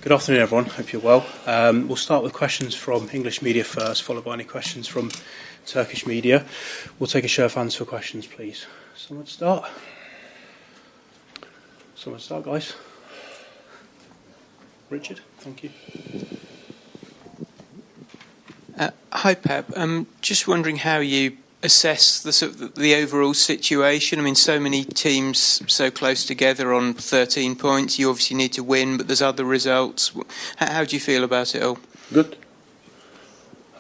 Good afternoon, everyone. Hope you're well. We'll start with questions from English media first, followed by any questions from Turkish media. We'll take a show of hands for questions, please. Someone start? Someone start, guys. Richard, thank you. Hi, Pep. Just wondering how you assess the overall situation. I mean, so many teams so close together on 13 points. You obviously need to win, but there's other results. How do you feel about it all? Good.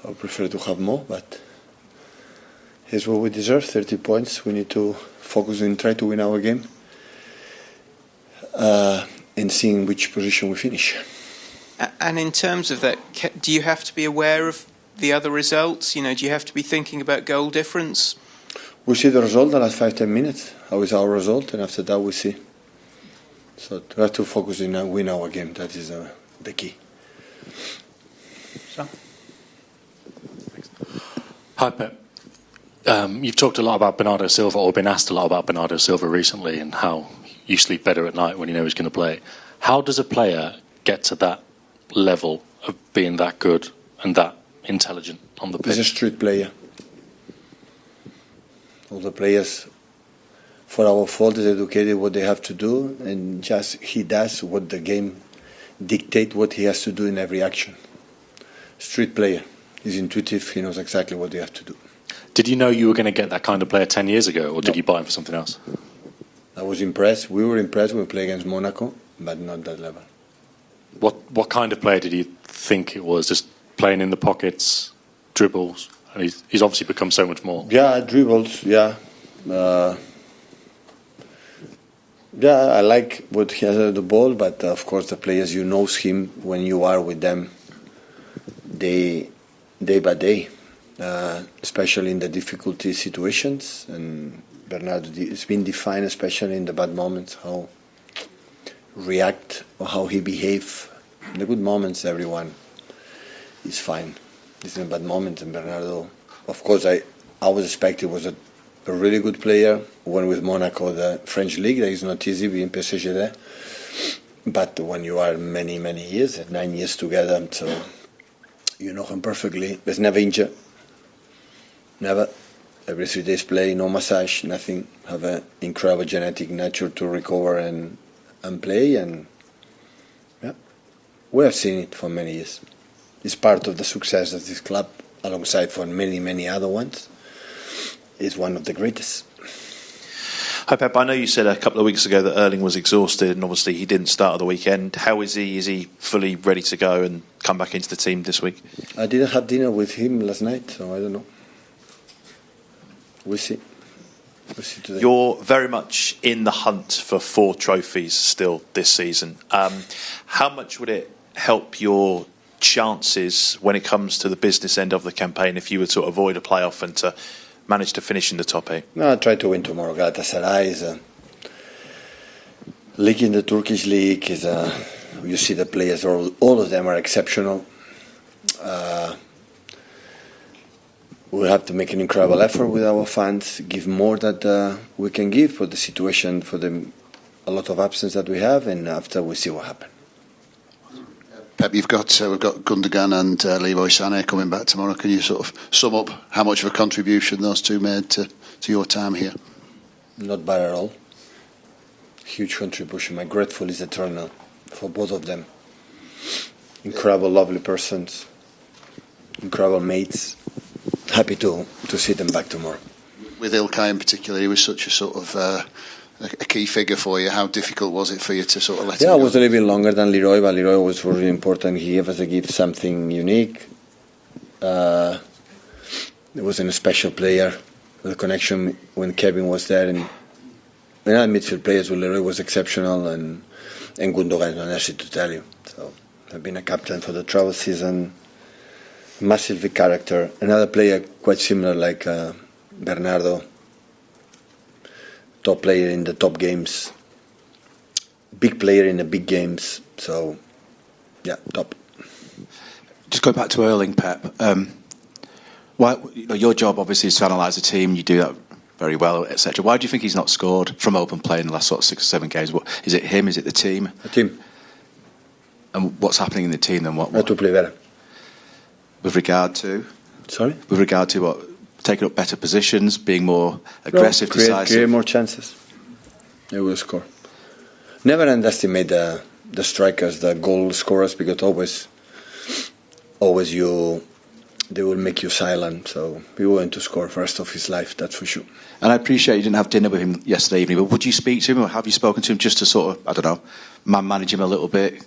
I would prefer to have more, but here's what we deserve, 30 points. We need to focus and try to win our game and seeing which position we finish. And in terms of that, do you have to be aware of the other results? You know, do you have to be thinking about goal difference? We see the result the last 5-10 minutes. How is our result? And after that we see. So we have to focus and win our game. That is the key. Sam? Hi, Pep. You've talked a lot about Bernardo Silva, or been asked a lot about Bernardo Silva recently, and how you sleep better at night when you know he's going to play. How does a player get to that level of being that good and that intelligent on the pitch? He's a street player. All the players, for our fault, is educated what they have to do, and just he does what the game dictate what he has to do in every action. Street player. He's intuitive. He knows exactly what they have to do. Did you know you were going to get that kind of player 10 years ago, or did you buy him for something else? I was impressed. We were impressed when we played against Monaco, but not that level. What kind of player did you think it was? Just playing in the pockets, dribbles? And he's obviously become so much more. Yeah, dribbles, yeah. I like what he has at the ball, but of course the players, you know him when you are with them day by day, especially in the difficulty situations. And Bernardo has been defined, especially in the bad moments, how react or how he behave. In the good moments, everyone is fine. It's in bad moments, and Bernardo, of course, I was expecting was a really good player. Won with Monaco, the French league. That is not easy being PSG there. But when you are many years, 9 years together, so you know him perfectly. He's never injured. Never. Every 3 days play, no massage, nothing. Have an incredible genetic nature to recover and play, and yeah, we have seen it for many years. It's part of the success of this club, alongside for many other ones. Is one of the greatest. Hi Pep, I know you said a couple of weeks ago that Erling was exhausted, and obviously he didn't start at the weekend. How is he? Is he fully ready to go and come back into the team this week? I didn't have dinner with him last night, so I don't know. We'll see. Today. You're very much in the hunt for 4 trophies still this season. How much would it help your chances when it comes to the business end of the campaign if you were to avoid a playoff and to manage to finish in the top 8? No, I'll try to win tomorrow. Galatasaray is a league in the Turkish league. You see the players, all of them are exceptional. We have to make an incredible effort with our fans, give more that we can give for the situation, for a lot of absence that we have, and after we see what happens. Pep, we've got Gundogan and Leroy Sané coming back tomorrow. Can you sort of sum up how much of a contribution those two made to your time here? Not bad at all. Huge contribution. My grateful is eternal for both of them. Incredible, lovely persons. Incredible mates. Happy to see them back tomorrow. With Ilkay in particular, he was such a sort of a key figure for you. How difficult was it for you to sort of let him go? Yeah, it was a little bit longer than Leroy, but Leroy was really important. He gave us a gift, something unique. It wasn't a special player. The connection when Kevin was there, and our midfield players with Leroy was exceptional, and Gundogan, no necessary to tell you. So I've been a captain for the travel season. Massively character. Another player quite similar like Bernardo. Top player in the top games. Big player in the big games. So, yeah, top. Just go back to Erling, Pep. Your job obviously is to analyse the team. You do that very well, etc. Why do you think he's not scored from open play in the last sort of 6 or 7 games? Is it him? Is it the team? The team. And what's happening in the team then? Not to play better. With regard to? Sorry? With regard to what? Taking up better positions, being more aggressive, decisive? Create more chances. They will score. Never underestimate the strikers, the goal scorers, because always they will make you silent. So we want to score for the rest of his life, that's for sure. And I appreciate you didn't have dinner with him yesterday evening, but would you speak to him, or have you spoken to him just to sort of, I don't know, manage him a little bit,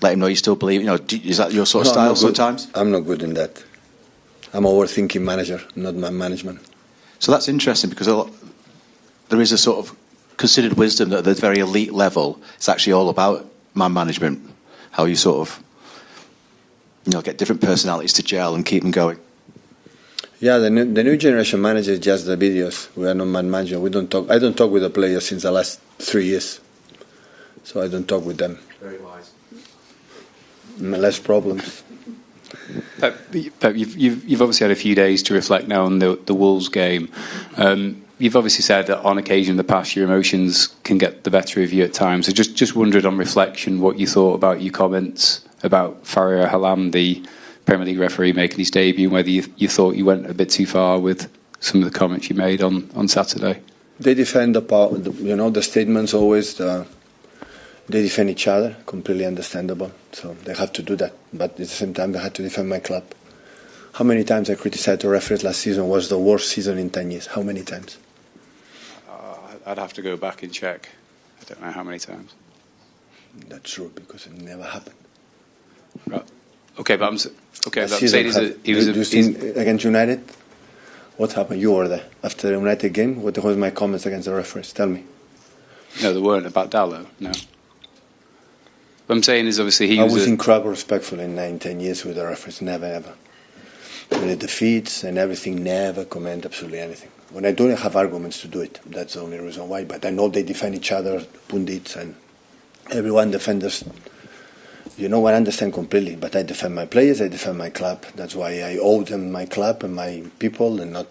let him know you still believe? Is that your sort of style sometimes? I'm not good in that. I'm an overthinking manager, not man management. So that's interesting, because there is a sort of considered wisdom that at the very elite level, it's actually all about man management, how you sort of get different personalities to gel and keep them going. Yeah, the new generation manages just the videos. We are not man management. We don't talk. I don't talk with the players since the last 3 years, so I don't talk with them. Very wise. Less problems. Pep, you've obviously had a few days to reflect now on the Wolves game. You've obviously said that on occasion in the past your emotions can get the better of you at times. So just wondered on reflection what you thought about your comments about Faria Halam, the Premier League referee, making his debut, and whether you thought you went a bit too far with some of the comments you made on Saturday. They defend the statements always. They defend each other, completely understandable. So they have to do that. But at the same time, they had to defend my club. How many times I criticized the referees last season was the worst season in 10 years? How many times? I'd have to go back and check. I don't know how many times. That's true, because it never happened. Right. Okay, but I'm saying he was against United. What happened? You were there after the United game. What was my comments against the referees? Tell me. No, there weren't about Dallo. No. What I'm saying is, obviously, I was incredibly respectful in 9-10 years with the referees. Never ever. With the defeats and everything, never comment absolutely anything. When I don't have arguments to do it, that's the only reason why. But I know they defend each other, pundits, and everyone defenders. I understand completely. But I defend my players, I defend my club. That's why I owe them my club and my people, and not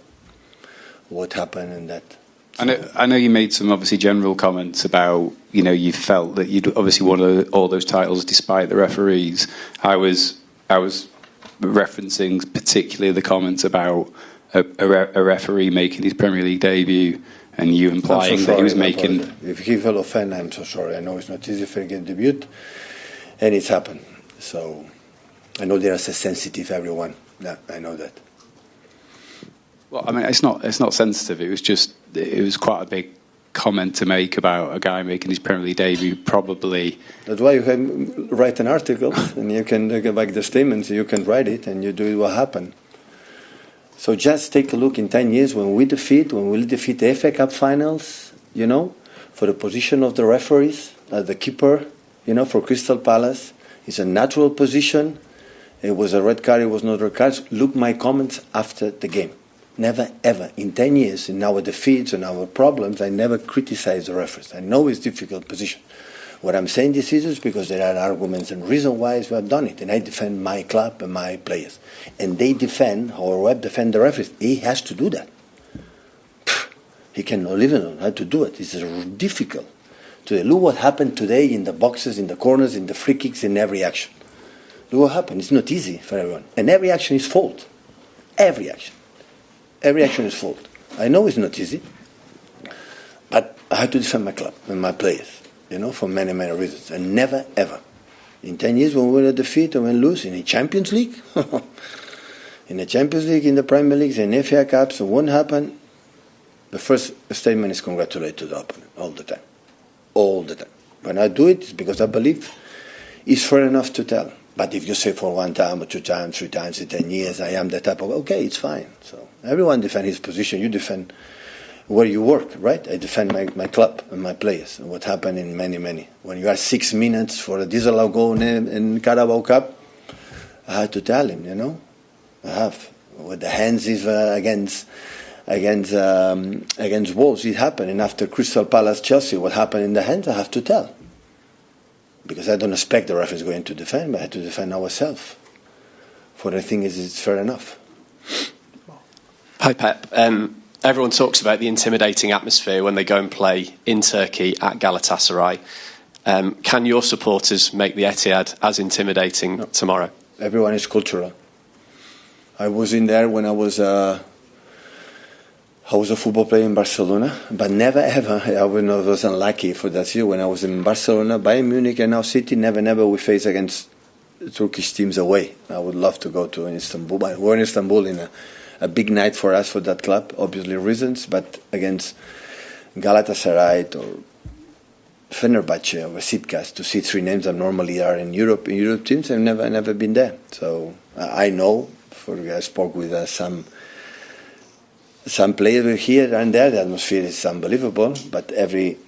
what happened and that. I know you made some obviously general comments about you felt that you'd obviously won all those titles despite the referees. I was referencing particularly the comments about a referee making his Premier League debut, and you implying that he was making. If he felt offended, I'm so sorry. I know it's not easy for a game debut, and it's happened. So I know they're so sensitive, everyone. Yeah, I know that. Well, I mean, it's not sensitive. It was quite a big comment to make about a guy making his Premier League debut. Probably. That's why you can write an article and you can get back the statements. You can write it and you do what happened. So just take a look in 10 years when we'll defeat the FA Cup finals. For the position of the referees, the keeper. For Crystal Palace, it's a natural position. It was a red card. It was not a red card. Look my comments after the game. Never, ever, in 10 years, in our defeats and our problems, I never criticized the referees. I know it's a difficult position. What I'm saying this is because there are arguments and reasons why we have done it. And I defend my club and my players. And they defend, or Webb defend the referees. He has to do that. He cannot live alone. How to do it? It's difficult. Look what happened today in the boxes, in the corners, in the free kicks, in every action. Look what happened. It's not easy for everyone. And every action is fault. Every action. Every action is fault. I know it's not easy, but I have to defend my club and my players, for many, many reasons. And never, ever, in 10 years when we were defeat or when we lose in the Champions League, in the Champions League, in the Premier League, in FA Cups, it won't happen. The first statement is congratulate to the opponent all the time. All the time. When I do it, it's because I believe it's fair enough to tell. But if you say for 1 time or 2 times, 3 times in 10 years, I am the type of, okay, it's fine. So everyone defend his position. You defend where you work, right? I defend my club and my players and what happened in many. When you are 6 minutes for a disallowed goal in Carabao Cup, I had to tell him, I have. With the hands is against Wolves, it happened. And after Crystal Palace Chelsea, what happened in the hands, I have to tell. Because I don't expect the referees going to defend, but I have to defend ourselves. For the thing is, it's fair enough. Hi, Pep. Everyone talks about the intimidating atmosphere when they go and play in Turkey at Galatasaray. Can your supporters make the Etihad as intimidating tomorrow? Everyone is cultural. I was in there when I was a football player in Barcelona, but never ever, I was unlucky for that year when I was in Barcelona, Bayern Munich and now City, never we face against Turkish teams away. I would love to go to Istanbul, but we're in Istanbul in a big night for us, for that club, obviously reasons, but against Galatasaray or Fenerbahce or Besiktas, to see three names that normally are in Europe teams, I've never been there. So I know, I spoke with some players here and there, the atmosphere is unbelievable, but every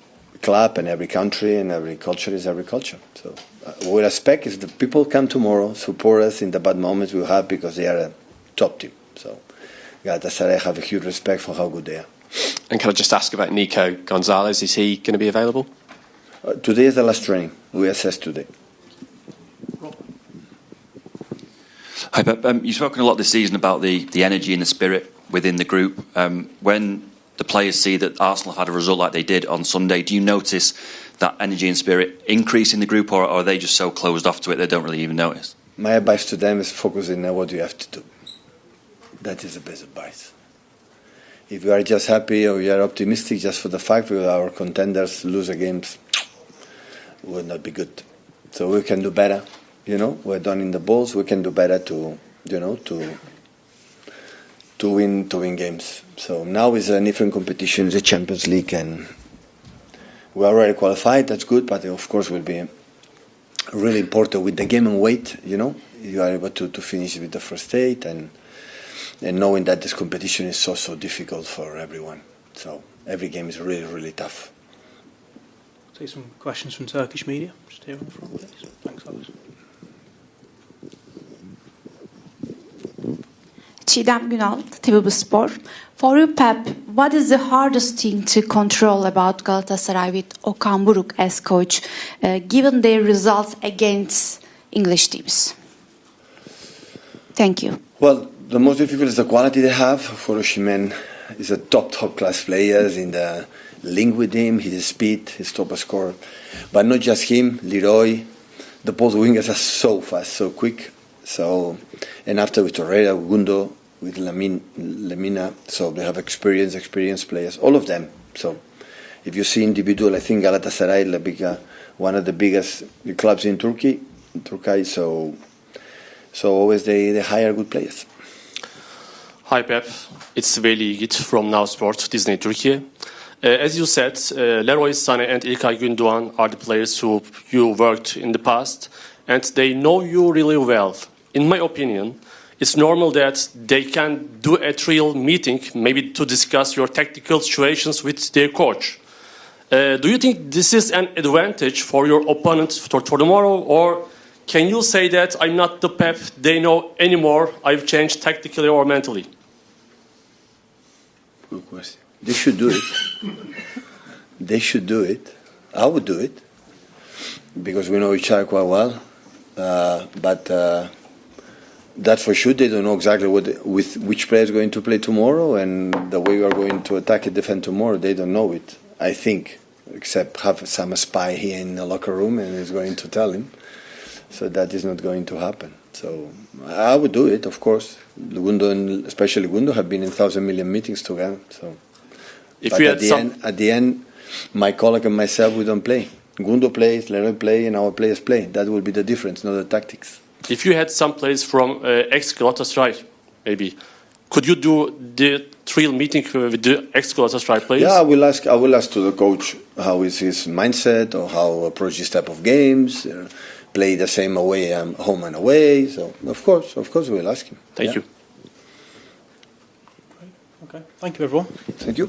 club and every country and every culture is every culture. So what we expect is the people come tomorrow, support us in the bad moments we have, because they are a top team. So Galatasaray have a huge respect for how good they are. And can I just ask about Nico Gonzalez? Is he going to be available? Today is the last training. We assess today. Hi, Pep. You've spoken a lot this season about the energy and the spirit within the group. When the players see that Arsenal have had a result like they did on Sunday, do you notice that energy and spirit increase in the group, or are they just so closed off to it they don't really even notice? My advice to them is focusing on what you have to do. That is the best advice. If you are just happy or you are optimistic just for the fact that our contenders lose the games, it will not be good. So we can do better. We're done in the balls. We can do better to win games. So now is a different competition, the Champions League, and we are already qualified. That's good, but of course will be really important with the game and weight. You are able to finish with the first 8 and knowing that this competition is so difficult for everyone. So every game is really tough. Take some questions from Turkish media. Just here on the front, please. Thanks, Alex. Çiğdem Günal, TVB Spor. For you, Pep, what is the hardest thing to control about Galatasaray with Okan Buruk as coach, given their results against English teams? Thank you. Well, the most difficult is the quality they have. For Osimhen is a top class players in the link with him, his speed, his top scorer. But not just him, Leroy. The both wingers are so fast, so quick. So, and after with Torreira, Gundo, with Lemina, so they have experienced players, all of them. So, if you see individual, I think Galatasaray, one of the biggest clubs in Turkey. So always they hire good players. Hi Pep, it's Veli Yiğit from Now Sport, Disney Turkey. As you said, Leroy Sané and İlkay Gündoğan are the players who you worked in the past, and they know you really well. In my opinion, it's normal that they can do a trial meeting, maybe to discuss your tactical situations with their coach. Do you think this is an advantage for your opponent for tomorrow, or can you say that I'm not the Pep they know anymore, I've changed tactically or mentally? Good question. They should do it. They should do it. I would do it, because we know each other quite well. But that's for sure. They don't know exactly with which player is going to play tomorrow, and the way we are going to attack and defend tomorrow. They don't know it, I think, except have some spy here in the locker room and is going to tell him. So that is not going to happen. So I would do it, of course. Gundo, and especially Gundo, have been in 1,000 million meetings together. So, but at the end, my colleague and myself, we don't play. Gundo plays, Leroy play, and our players play. That will be the difference, not the tactics. If you had some players from ex-Galatasaray, maybe, could you do the trial meeting with the ex-Galatasaray players? Yeah, I will ask to the coach how is his mindset, or how approach this type of games. Play the same away, home and away. So of course we'll ask him. Thank you. Okay, thank you everyone. Thank you.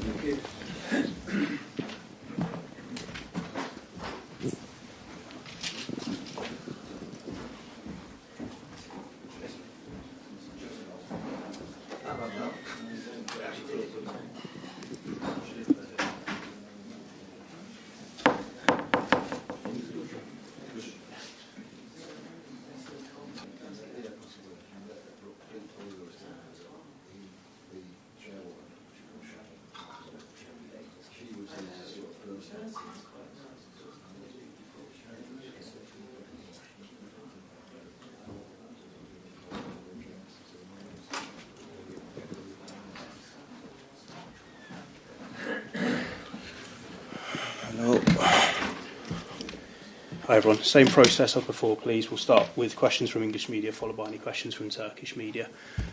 Hi everyone. Same process as before, please. We'll start with questions from English media, followed by any questions from Turkish media.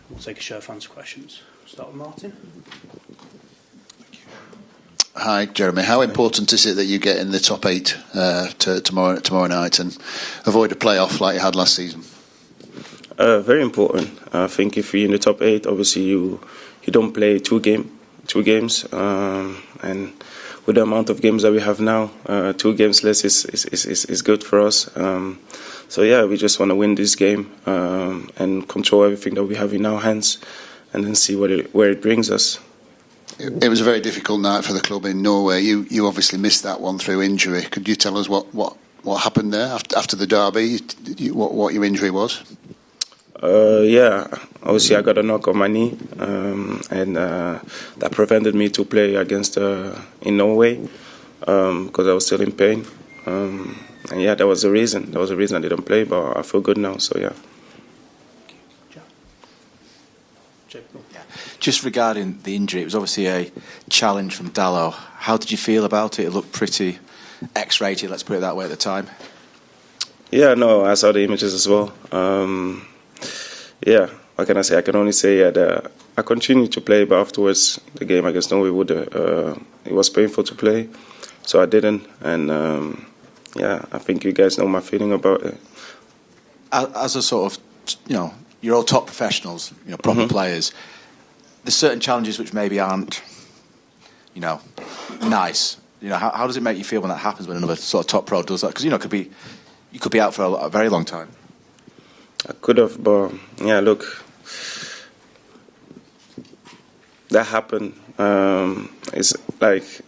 We'll take a show of hands for questions. We'll start with Martin. Hi, Jeremy. How important is it that you get in the top 8 tomorrow night and avoid a playoff like you had last season? Very important. I think if you're in the top 8, obviously you don't play two games, and with the amount of games that we have now, 2 games less is good for us. So yeah, we just want to win this game and control everything that we have in our hands, and then see where it brings us. It was a very difficult night for the club in Norway. You obviously missed that one through injury. Could you tell us what happened there after the derby? What your injury was? Yeah, obviously I got a knock on my knee, and that prevented me to play against in Norway because I was still in pain. And yeah, that was the reason. That was the reason I didn't play, but I feel good now. So yeah. Just regarding the injury, it was obviously a challenge from Dalot. How did you feel about it? It looked pretty X-rated, let's put it that way, at the time. Yeah, no, I saw the images as well. Yeah, what can I say? I can only say that I continued to play, but afterwards the game against Norway it was painful to play, so I didn't. And yeah, I think you guys know my feeling about it. As a sort of, you're all top professionals, proper players. There's certain challenges which maybe aren't, nice. How does it make you feel when that happens, when another sort of top pro does that? Because you could be out for a very long time. I could have, but yeah, look, that happened. It's like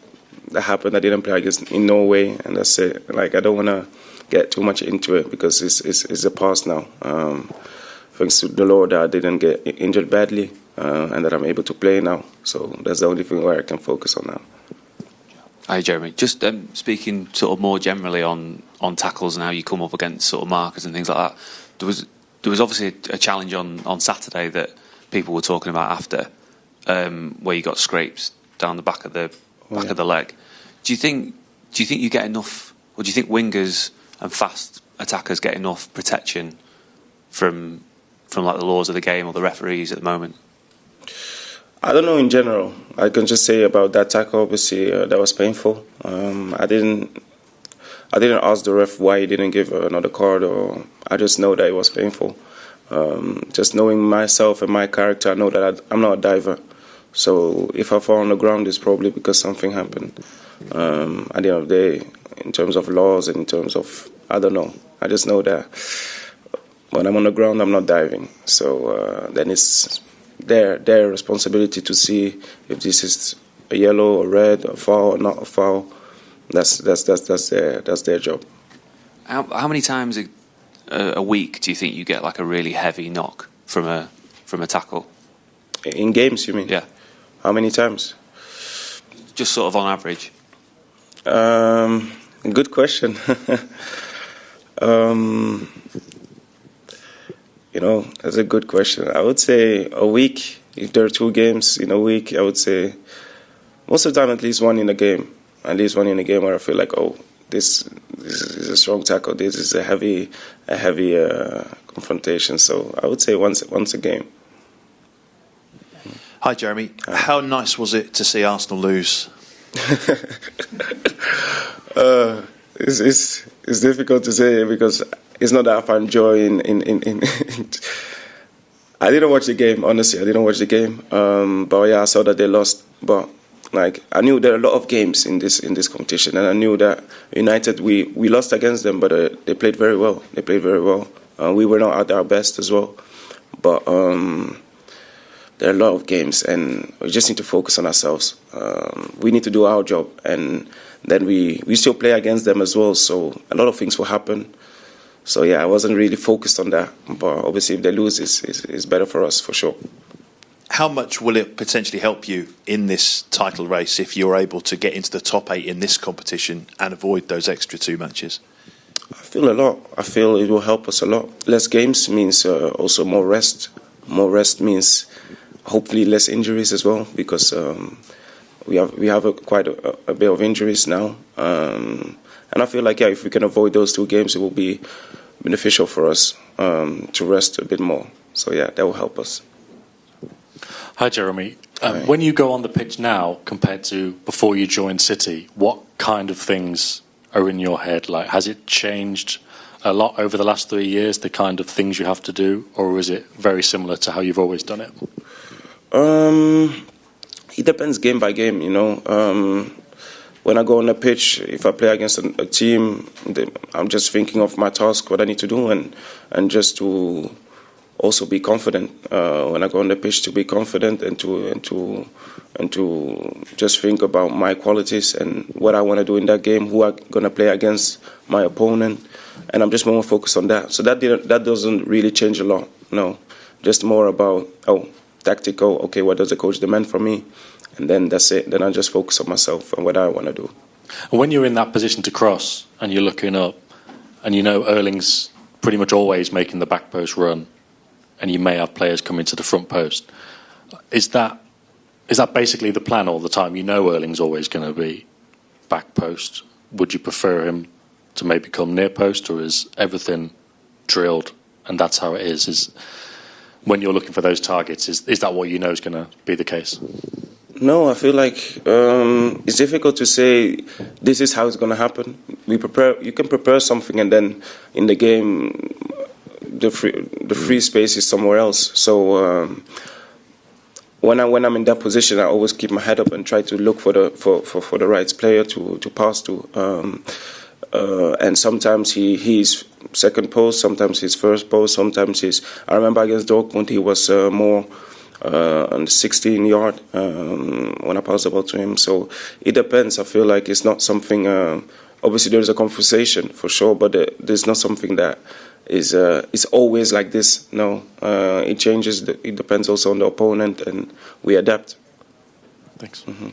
that happened. I didn't play in Norway, and that's it. Like, I don't want to get too much into it because it's the past now. Thanks to the Lord that I didn't get injured badly, and that I'm able to play now. So that's the only thing where I can focus on now. Hi, Jeremy. Just speaking sort of more generally on tackles and how you come up against sort of markers and things like that. There was obviously a challenge on Saturday that people were talking about after, where you got scrapes down the back of the leg. Do you think you get enough, or do you think wingers and fast attackers get enough protection from like the laws of the game or the referees at the moment? I don't know in general. I can just say about that tackle, obviously, that was painful. I didn't ask the ref why he didn't give another card, or I just know that it was painful. Just knowing myself and my character, I know that I'm not a diver. So if I fall on the ground, it's probably because something happened. At the end of the day, in terms of laws and in terms of, I don't know. I just know that when I'm on the ground, I'm not diving. So then it's their responsibility to see if this is a yellow or red, a foul or not a foul. That's their job. How many times a week do you think you get like a really heavy knock from a tackle? In games, you mean? Yeah. How many times? Just sort of on average. Good question. That's a good question. I would say a week. If there are 2 games in a week, I would say most of the time at least one in a game. At least one in a game where I feel like, oh, this is a strong tackle. This is a heavy confrontation. So I would say once a game. Hi, Jeremy. How nice was it to see Arsenal lose? It's difficult to say because it's not that I find joy in I didn't watch the game, honestly. I didn't watch the game. But yeah, I saw that they lost. But I knew there are a lot of games in this competition, and I knew that United we lost against them, but they played very well. They played very well. We were not at our best as well. But there are a lot of games, and we just need to focus on ourselves. We need to do our job, and then we still play against them as well. So a lot of things will happen. So yeah, I wasn't really focused on that. But obviously, if they lose, it's better for us for sure. How much will it potentially help you in this title race if you're able to get into the top 8 in this competition and avoid those extra 2 matches? I feel a lot. I feel it will help us a lot. Less games means also more rest. More rest means hopefully less injuries as well, because we have quite a bit of injuries now, and And I feel like, yeah, if we can avoid those 2 games, it will be beneficial for us to rest a bit more. So, yeah, that will help us. Hi, Jeremy. When you go on the pitch now compared to before you joined City, what kind of things are in your head? Like, has it changed a lot over the last 3 years, the kind of things you have to do, or is it very similar to how you've always done it? It depends game by game, you know. When I go on the pitch, if I play against a team, I'm just thinking of my task, what I need to do, and just to also be confident. When I go on the pitch, to be confident and to just think about my qualities and what I want to do in that game, who I'm gonna play against, my opponent, and I'm just more focused on that. So that doesn't really change a lot. No, just more about tactical. Okay, what does the coach demand from me? And then that's it. Then I just focus on myself and what I want to do. And when you're in that position to cross and you're looking up, and you know Erling's pretty much always making the back post run, and you may have players coming to the front post, is that basically the plan all the time? You know Erling's always going to be back post. Would you prefer him to maybe come near post, or is everything drilled and that's how it is? Is when you're looking for those targets, is that what you know is going to be the case? No, I feel like it's difficult to say this is how it's going to happen. You can prepare something, and then in the game, the free space is somewhere else. So when I'm in that position, I always keep my head up and try to look for the right player to pass to. And sometimes he's second post, sometimes he's first post, sometimes he's. I remember against Doku, he was more on the 16-yard when I passed the ball to him. So it depends. I feel like it's not something. Obviously, there's a conversation for sure, but there's not something that is it's always like this. No, it changes. It depends also on the opponent, and we adapt. Thanks. Mm-hmm.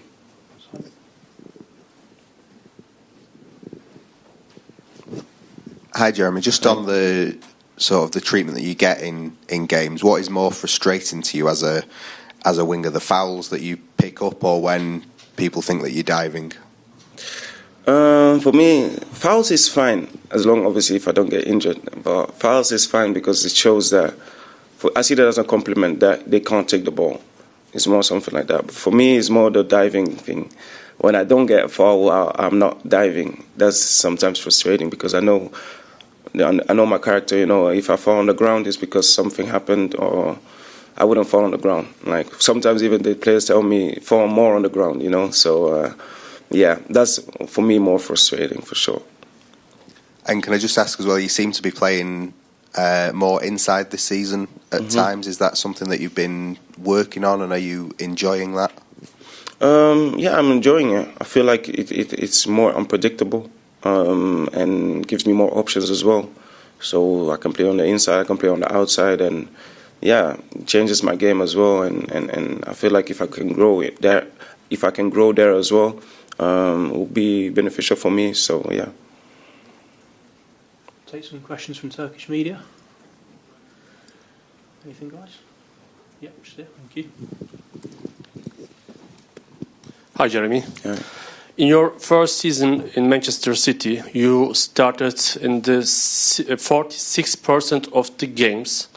Hi, Jeremy. Just on the sort of the treatment that you get in games, what is more frustrating to you as a winger, the fouls that you pick up, or when people think that you're diving? For me, fouls is fine, as long, obviously, if I don't get injured. But fouls is fine because it shows that, I see that as a compliment, that they can't take the ball. It's more something like that. But for me, it's more the diving thing. When I don't get a foul, I'm not diving. That's sometimes frustrating because I know my character. You know, if I fall on the ground, it's because something happened, or I wouldn't fall on the ground. Like sometimes even the players tell me fall more on the ground. You know, so yeah, that's for me more frustrating for sure. And can I just ask as well? You seem to be playing more inside this season at times. Is that something that you've been working on, and are you enjoying that? Yeah, I'm enjoying it. I feel like it's more unpredictable and gives me more options as well. So I can play on the inside, I can play on the outside, and yeah, it changes my game as well. And I feel like if I can grow there as well, it will be beneficial for me. So yeah. Take some questions from Turkish media. Anything, guys? Yeah, just there. Thank you. Hi, Jeremy. Hi. In your first season in Manchester City, you started in the 46% of the games.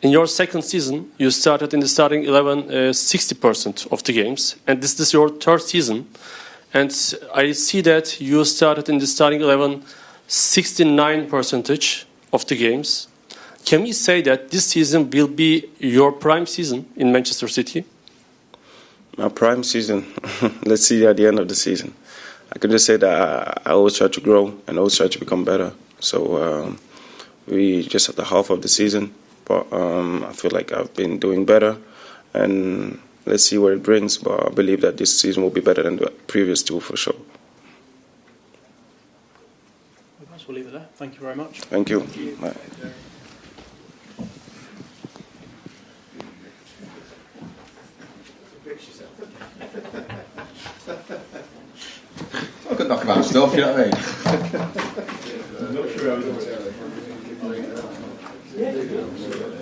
In your second season, you started in the starting 11 60% of the games. And this is your third season. And I see that you started in the starting 11 69% of the games. Can we say that this season will be your prime season in Manchester City? My prime season, let's see at the end of the season. I can just say that I always try to grow and always try to become better. So we just at the half of the season, but I feel like I've been doing better, and let's see where it brings. But I believe that this season will be better than the previous two for sure. We'll leave it there. Thank you very much. Thank you. Bye. I could knock about stuff, you know what I mean?